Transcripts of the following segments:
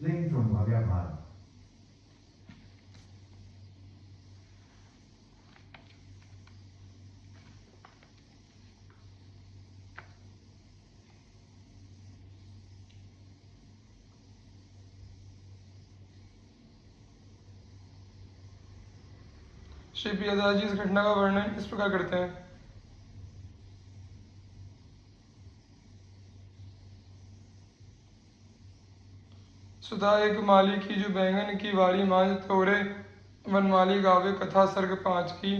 fleeing from Mavyabhara. Shri Priyadas जी इस घटना का वर्णन इस प्रकार करते हैं। सुधा एक माली की जो बैंगन की वाली मांझ तोरे, वनमाली गावे कथा सर्ग 5 की।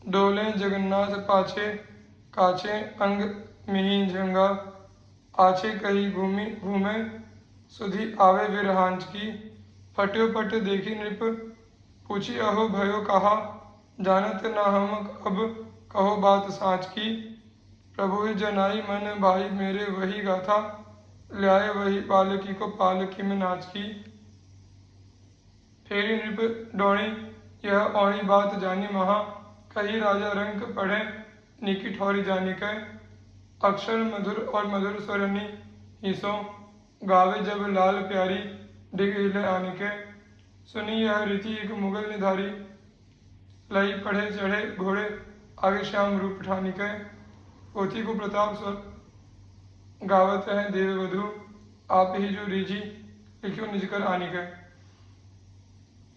डोले जगन्नाथ पाछे, काछे अंग मिही झंगा, आछे कही घूमी घूमे, सुधी आवे विरहांच की। फट्यो पट देखी नृप, पूछी अहो भयो कहा, जानत न हम अब कहो बात साँच की। प्रभु ही जनाई मन भाई मेरे वही गाथा, ल्याए वही पालकी को पालकी में नाच की। फेरी नृप डोणी यह औणी बात जानी महा, कही राजा रंग पढ़े निकी ठौरी जानी कह। अक्षर मधुर और मधुर स्वरनी ईसो, गावे जब लाल प्यारी डिग हिले आने के। सुनी यह रीति एक मुगल निधारी, लई पढ़े चढ़े घोड़े आगे श्याम रूप ठानी के। पोथी को प्रताप स्वर गावत है देव वधु, आप ही जो रीझी लिखियो निज कर आनी के।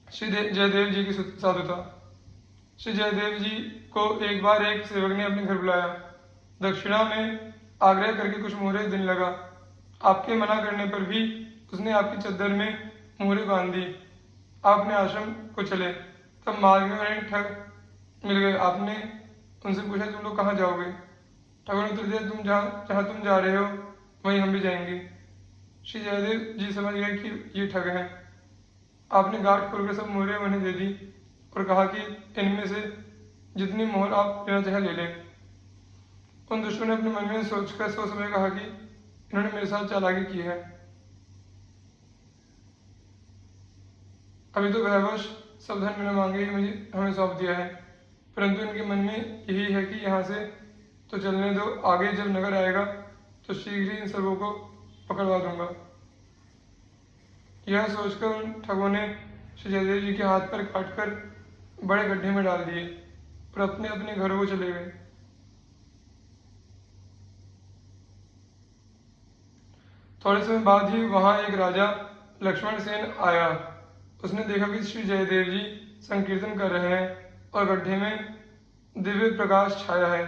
श्री जयदेव जी की साधुता। श्री जयदेव जी को एक बार एक सेवक ने अपने घर बुलाया। दक्षिणा में आग्रह करके कुछ मोहरे दिन लगा। आपके मना करने पर भी उसने आपकी चद्दर में मोहरे बांध दी। आप अपने आश्रम को चले, तब मार्ग में उन्हें ठग मिल गए। आपने उनसे पूछा तुम लोग कहाँ जाओगे? ठगों ने उत्तर दिया तुम जहाँ तुम जा रहे हो वहीं हम भी जाएंगे। श्री जयदेव जी समझ गए कि ये ठग हैं। आपने गांठ खोलकर सब मोहरें उन्हें दे दी और कहा कि इनमें से जितनी मोहर आप लेना चाहे ले लें। उन दुष्टों ने अपने मन में सोचकर सोच समझ कहा कि इन्होंने मेरे साथ चालाकी की है। अभी तो वहवश सब धन बिना मांगे ही मुझे हमें सौंप दिया है, परंतु इनके मन में यही है कि यहाँ से तो चलने दो, आगे जब नगर आएगा तो शीघ्र ही इन सबों को पकड़वा दूंगा। यह सोचकर उन ठगों ने श्री जयदेव जी के हाथ पर काटकर बड़े गड्ढे में डाल दिए और अपने अपने घरों को चले गए। थोड़े समय बाद ही वहां एक राजा लक्ष्मण सेन आया। उसने देखा कि श्री जयदेव जी संकीर्तन कर रहे हैं और गड्ढे में दिव्य प्रकाश छाया है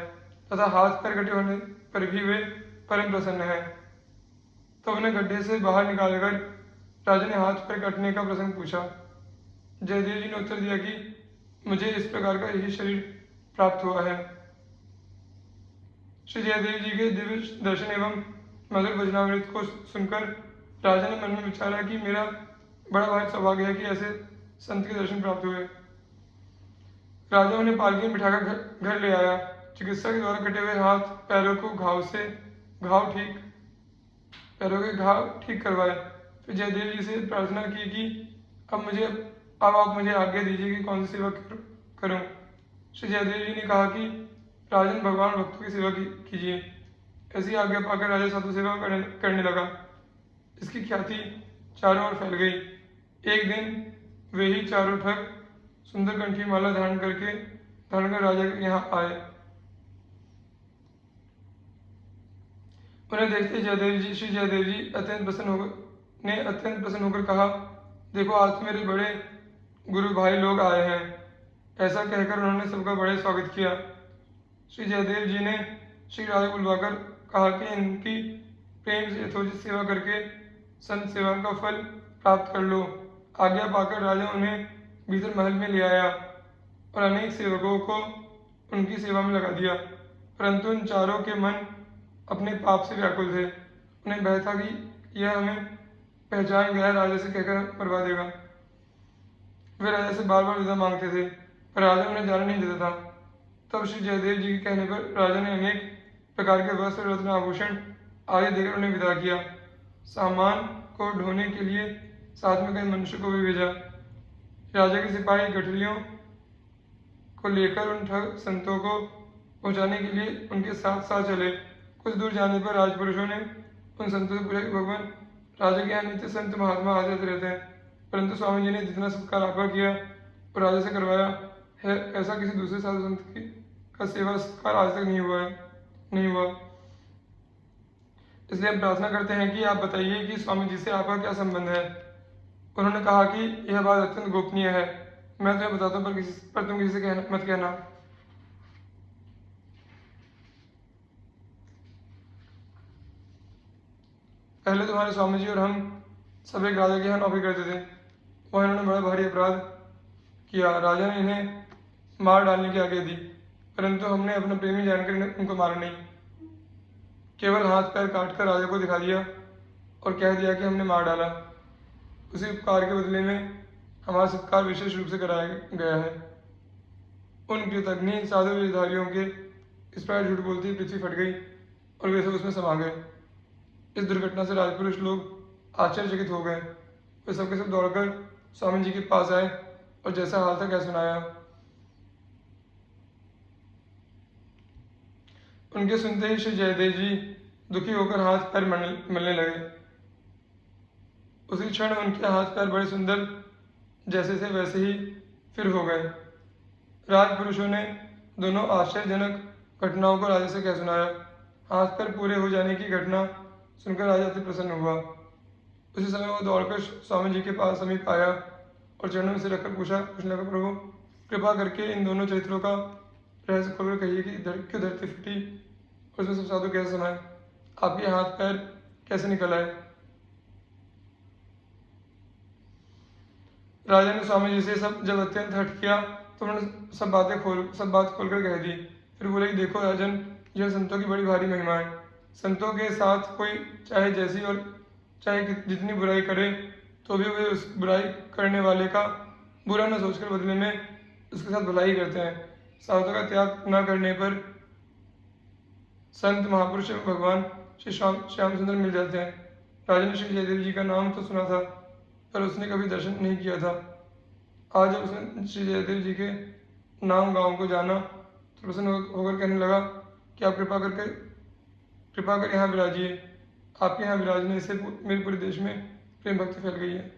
तथा हाथ पैर कटे होने पर भी वे परम प्रसन्न हैं। तो उन्हें गड्ढे से बाहर निकालकर राजा ने हाथ पैर कटने का प्रसंग पूछा। जयदेव जी ने उत्तर दिया कि मुझे इस प्रकार का यही शरीर प्राप्त हुआ है। श्री जयदेव जी के दिव्य दर्शन एवं मधुर भजनामृत को सुनकर राजा ने मन में विचारा कि मेरा बड़ा भारी सौभाग्य है कि ऐसे संत के दर्शन प्राप्त हुए। राजा उन्हें पालकी में बिठाकर घर ले आया। चिकित्सा के द्वारा कटे हुए हाथ पैरों के घाव ठीक करवाए। फिर जयदेव जी से प्रार्थना की कि अब आप मुझे आज्ञा दीजिए कि कौन सी सेवा करूं। श्री जयदेव जी ने कहा कि राजन भगवान भक्तों की सेवा कीजिए। ऐसी आज्ञा पाकर राजा साधु सेवा करने लगा। इसकी ख्याति चारों ओर फैल गई। एक दिन वे ही चारों ठग सुंदर कंठी माला धारण कर राजा के यहाँ आए। उन्हें देखते श्री जयदेव जी अत्यंत प्रसन्न होकर कहा, देखो आज तो मेरे बड़े गुरु भाई लोग आए हैं। ऐसा कहकर उन्होंने सबका बड़े स्वागत किया। श्री जयदेव जी ने श्री राजा को बुलवाकर कहा कि इनकी प्रेम से यथोचित सेवा करके संत सेवा का फल प्राप्त कर लो। आज्ञा पाकर राजा उन्हें भीतर महल में ले आया और अनेक सेवकों को उनकी सेवा में लगा दिया, परंतु उन चारों के मन अपने पाप से व्याकुल थे। उन्हें भय था कि यह हमें पहचान गया राजा से कहकर मरवा देगा। वे राजा से बार बार विदा मांगते थे, पर राजा उन्हें जाने नहीं देता था। तब श्री जयदेव जी के कहने पर राजा ने अनेक प्रकार के वस्त्र, रत्न, आभूषण आदि देकर उन्हें विदा किया। सामान को ढोने के लिए साथ में कई मनुष्य को भी भेजा। राजा के सिपाही गठरियों को लेकर उन ठग संतों को पहुंचाने के लिए उनके साथ साथ चले। कुछ दूर जाने पर राजपुरुषों ने उन संतों से पूछा कि भगवान राजा के यहाँ नित्य संत महात्मा आते जाते रहते हैं, परंतु स्वामी जी ने जितना सत्कार आपका किया और राजा से करवाया है, ऐसा किसी दूसरे साधु संत की का सेवा सत्कार आज तक नहीं हुआ। इसलिए हम प्रार्थना करते हैं कि आप बताइए कि स्वामी जी से आपका क्या संबंध है। उन्होंने कहा कि यह बात अत्यंत गोपनीय है, मैं तुम्हें बताता हूँ पर तुम किसी से मत कहना। पहले तुम्हारे स्वामी जी और हम सब एक राजा के यहाँ नौकरी करते थे। वह इन्होंने बड़ा भारी अपराध किया। राजा ने इन्हें मार डालने की आज्ञा दी, परंतु हमने अपना प्रेमी जानकर उनको मारा नहीं, केवल हाथ पैर काट कर राजा को दिखा दिया और कह दिया कि हमने मार डाला। उसी उपकार के बदले में हमारा सत्कार विशेष रूप से कराया गया है। उन कृतज्ञ साधु वेशधारियों के इस प्रकार झूठ बोलती ही पृथ्वी फट गई और वे सब उसमें समा गए। इस दुर्घटना से राजपुरुष लोग आश्चर्यचकित हो गए। वे सबके सब दौड़कर स्वामी जी के पास आए और जैसा हाल था कह सुनाया। उनके सुनते ही श्री जयदेव जी दुखी होकर हाथ पैर मलने लगे। उसी क्षण उनके हाथ पैर बड़े सुंदर जैसे थे वैसे ही फिर हो गए। राजपुरुषों ने दोनों आश्चर्यजनक घटनाओं को राजा से कह सुनाया। हाथ पैर पूरे हो जाने की घटना सुनकर राजा अति प्रसन्न हुआ। उसी समय वो दौड़कर स्वामी जी के पास समीप आया और चरणों में से रखकर पूछने लगा, प्रभु कृपा करके इन दोनों चरित्रों का रहस्य खोलकर कहिए कि क्यों धरती फटी और उसमें सब साधु कैसे समाये, आपके हाथ पैर कैसे निकल आए। राजा ने स्वामी जी से जब अत्यंत हट किया तो उन्होंने सब बात खोलकर कह दी। फिर बोले कि देखो राजन, यह संतों की बड़ी भारी महिमा है। संतों के साथ कोई चाहे जैसी और चाहे जितनी बुराई करे तो भी वे उस बुराई करने वाले का बुरा न सोचकर बदले में उसके साथ भलाई करते हैं। साधुता का त्याग न करने पर संत महापुरुष भगवान श्री श्याम सुंदर मिल जाते हैं। राजा ने श्री जयदेव जी का नाम तो सुना था, पर उसने कभी दर्शन नहीं किया था। आज जब उसने श्री जयदेव जी के नाम गांव को जाना तो प्रसन्न होकर कहने लगा कि आप कृपा कर यहाँ विराजिए। आपके यहाँ विराजने से मेरे पूरे देश में प्रेम भक्ति फैल गई है।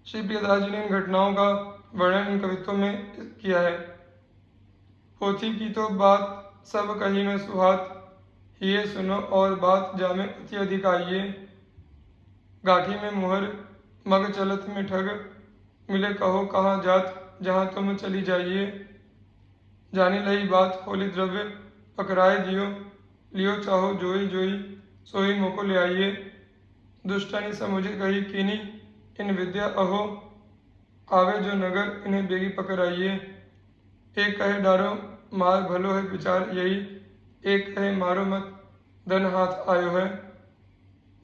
श्री प्रियदास जी ने इन घटनाओं का वर्णन इन कवित्वों में किया है। पोथी की तो बात सब कही में सुहात, ये सुनो और बात जामे अति अधिक आइए। गाठी में मुहर मग चलत में ठग, मिले कहो कहाँ जात जहाँ तुम चली जाइए। जानी लही बात खोली द्रव्य पकड़ाए दियो, लियो चाहो जोई जोई सोई मोको ले आइए। दुष्टनी समुझे कही कीनी इन विद्या अहो, आवे जो नगर इन्हें बेगी पकड़ आइए। एक कहे डारो मार भलो है विचार यही, एक कहे मारो मत धन हाथ आयो है।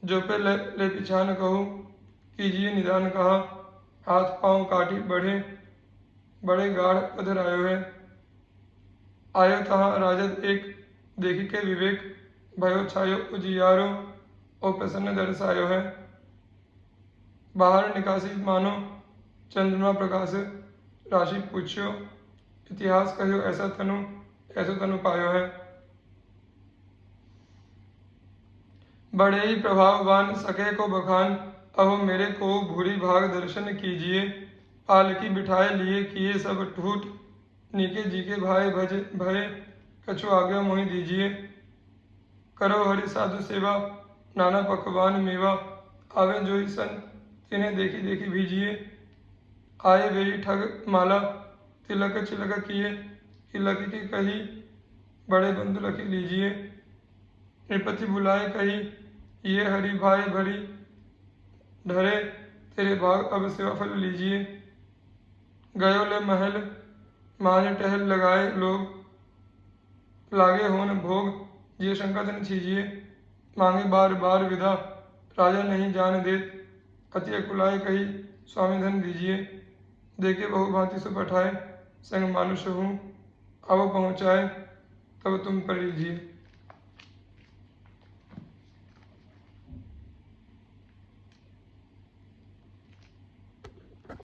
जो पे ले पिछा न कहो कीजिए निदान कहा, हाथ पांव काटी बड़े गाढ़ पधर आयो है। आयो तहाँ राजद एक देखी के विवेक, भयो छायो उजियारो और प्रसन्न दर्शायो है। बाहर निकासी मानो चंद्रमा प्रकाश, राशि पूछ्यो इतिहास कहो ऐसा तनु पायो है। बड़े ही प्रभाववान सके को बखान, अहो मेरे को भूरी भाग दर्शन कीजिए। पालकी बिठाए लिए किए सब ठूठ, नीके जी के भाई भय कछु आज्ञा मोहि दीजिए। करो हरि साधु सेवा नाना पकवान मेवा, आवे जो ही संत तिन्हें देखी देखी भीजिए। आए वे ठग माला तिलक चिलक किए, तिलक की कही बड़े बंधु लखी लीजिए। नृपति बुलाए कही ये हरि भाई भरी, ढरे तेरे भाग अब सेवा फल लीजिए। गयो ले महल मांझ टहल लगाए लोग, लागे होन भोग ये शंका धन छीजिए। मांगे बार बार विदा राजा नहीं जान देत, अति अकुलाए कही स्वामी धन दीजिए। देखे बहु भांति सो पठाए संग मानुष हूँ, अब पहुँचाए तब तुम पर लीजिए।